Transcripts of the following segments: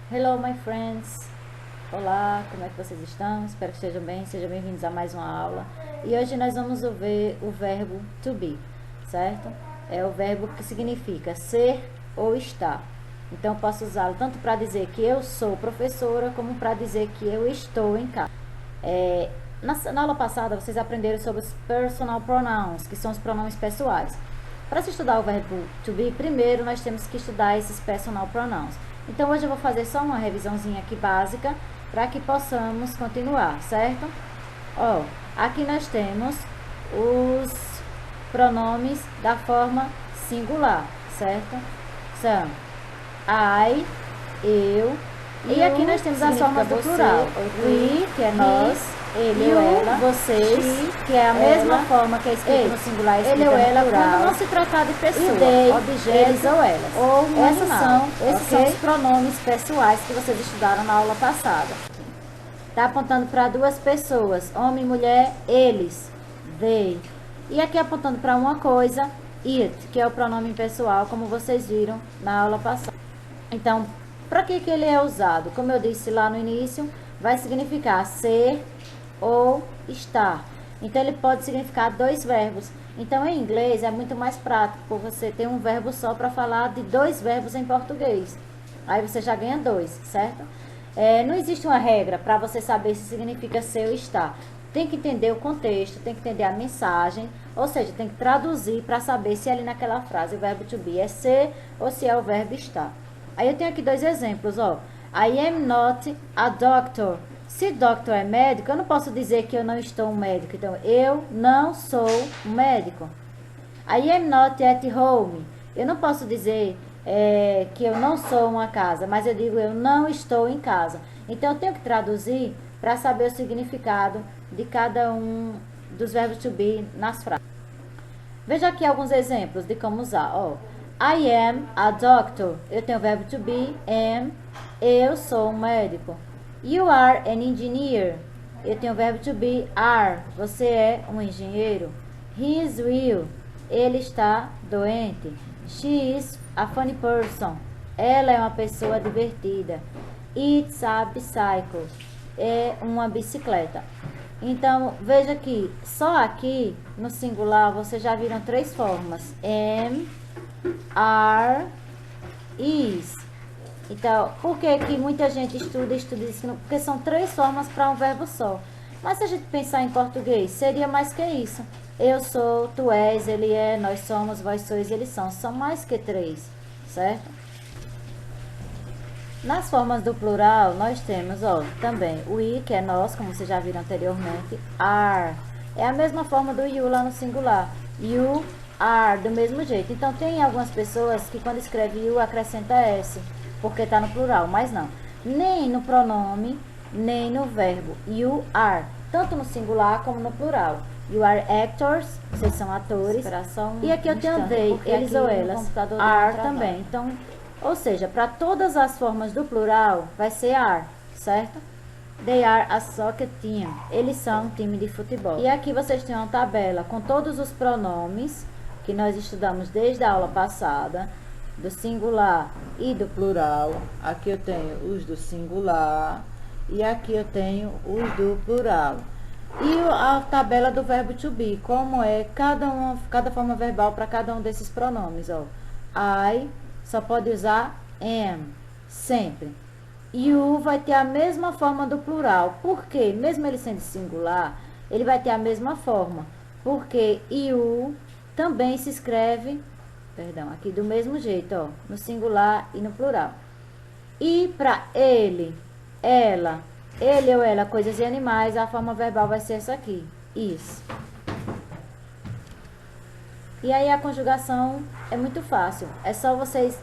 Hello, my friends! Olá, como é que vocês estão? Espero que estejam bem, sejam bem-vindos a mais uma aula. E hoje nós vamos ver o verbo to be, certo? É o verbo que significa ser ou estar. Então, eu posso usá-lo tanto para dizer que eu sou professora, como para dizer que eu estou em casa. Na aula passada, vocês aprenderam sobre os personal pronouns, que são os pronomes pessoais. Para se estudar o verbo to be, primeiro nós temos que estudar esses personal pronouns. Então, hoje eu vou fazer só uma revisãozinha aqui básica, para que possamos continuar, certo? Ó, aqui nós temos os pronomes da forma singular, certo? São I, eu, e aqui nós temos as formas do plural. We, que é nós, ele ou ela, vocês, she, que é a mesma forma que é escrito no singular, ele ou ela, quando não se tratar de pessoa, e they, objetos, eles ou elas. Ou um animal. Esses são os pronomes pessoais que vocês estudaram na aula passada. Está apontando para duas pessoas, homem e mulher, eles, they. E aqui apontando para uma coisa, it, que é o pronome pessoal, como vocês viram na aula passada. Então, para que ele é usado? Como eu disse lá no início, vai significar ser ou estar. Então, ele pode significar dois verbos. Então, em inglês, é muito mais prático, porque você tem um verbo só para falar de dois verbos em português. Aí você já ganha dois, certo? Não existe uma regra para você saber se significa ser ou estar. Tem que entender o contexto, tem que entender a mensagem, ou seja, tem que traduzir para saber se ali naquela frase o verbo to be é ser ou se é o verbo estar. Aí eu tenho aqui dois exemplos, ó. I am not a doctor. Se doctor é médico, eu não posso dizer que eu não estou um médico. Então, eu não sou um médico. I am not at home. Eu não posso dizer que eu não sou uma casa, mas eu digo eu não estou em casa. Então, eu tenho que traduzir para saber o significado de cada um dos verbos to be nas frases. Veja aqui alguns exemplos de como usar. Ó, I am a doctor. Eu tenho o verbo to be, am. Eu sou um médico. You are an engineer. Eu tenho o verbo to be, are. Você é um engenheiro. He is ill. Ele está doente. She is a funny person. Ela é uma pessoa divertida. It's a bicycle. É uma bicicleta. Então, veja que só aqui no singular vocês já viram três formas: am, are, is. Então, por que que muita gente estuda isso? Porque são três formas para um verbo só. Mas se a gente pensar em português, seria mais que isso. Eu sou, tu és, ele é, nós somos, vós sois, eles são. São mais que três, certo? Nas formas do plural, nós temos, ó, também o we, que é nós, como vocês já viram anteriormente. Are. É a mesma forma do you lá no singular. You are, do mesmo jeito. Então, tem algumas pessoas que quando escreve you, acrescenta s, porque está no plural, mas não. Nem no pronome, nem no verbo. You are, tanto no singular como no plural. You are actors, vocês são atores. E aqui eu tenho they, eles ou elas. Are também. Então, ou seja, para todas as formas do plural, vai ser are, certo? They are a soccer team. Eles são um time de futebol. E aqui vocês têm uma tabela com todos os pronomes que nós estudamos desde a aula passada, do singular e do plural. Aqui eu tenho os do singular e aqui eu tenho os do plural. E a tabela do verbo to be, como é cada forma verbal para cada um desses pronomes, ó. I só pode usar am, sempre. You vai ter a mesma forma do plural. Por quê? Mesmo ele sendo singular, ele vai ter a mesma forma. Porque you também se escreve, aqui do mesmo jeito, ó, no singular e no plural. E para ele, ela, ele ou ela, coisas e animais, a forma verbal vai ser essa aqui, is. E aí a conjugação é muito fácil. É só vocês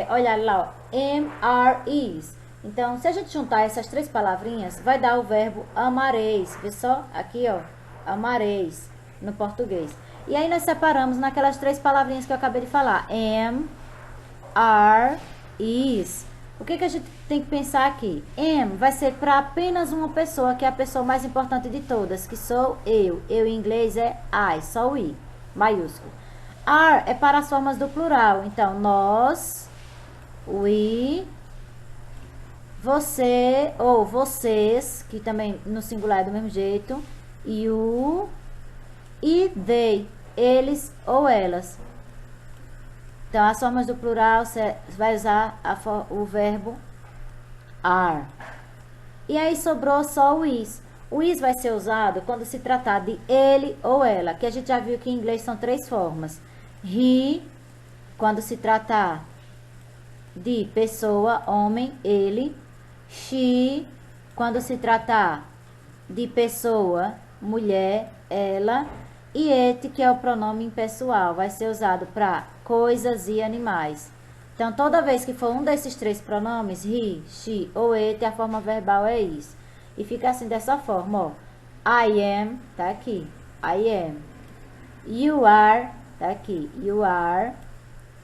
olharem lá, ó, am, are, is. Então, se a gente juntar essas três palavrinhas, vai dar o verbo amareis. Vê só, aqui, ó, amareis, no português. E aí nós separamos naquelas três palavrinhas que eu acabei de falar. Am, are, is. O que a gente tem que pensar aqui? Am vai ser para apenas uma pessoa, que é a pessoa mais importante de todas, que sou eu. Eu em inglês é I, só o I, maiúsculo. Are é para as formas do plural. Então, nós, we, você ou vocês, que também no singular é do mesmo jeito, you e they, eles ou elas. Então, as formas do plural, você vai usar o verbo are. E aí sobrou só o is. O is vai ser usado quando se tratar de ele ou ela, que a gente já viu que em inglês são 3 formas. He, quando se tratar de pessoa, homem, ele. She, quando se tratar de pessoa, mulher, ela. E it, que é o pronome impessoal, vai ser usado para coisas e animais. Então, toda vez que for um desses 3 pronomes, he, she ou it, a forma verbal é is. E fica assim, dessa forma, ó. I am, tá aqui, I am. You are, tá aqui, you are.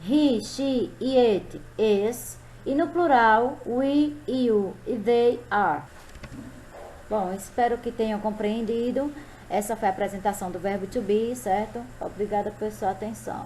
He, she e it, is. E no plural, we, you e they are. Bom, espero que tenham compreendido. Essa foi a apresentação do verbo to be, certo? Obrigada pela sua atenção.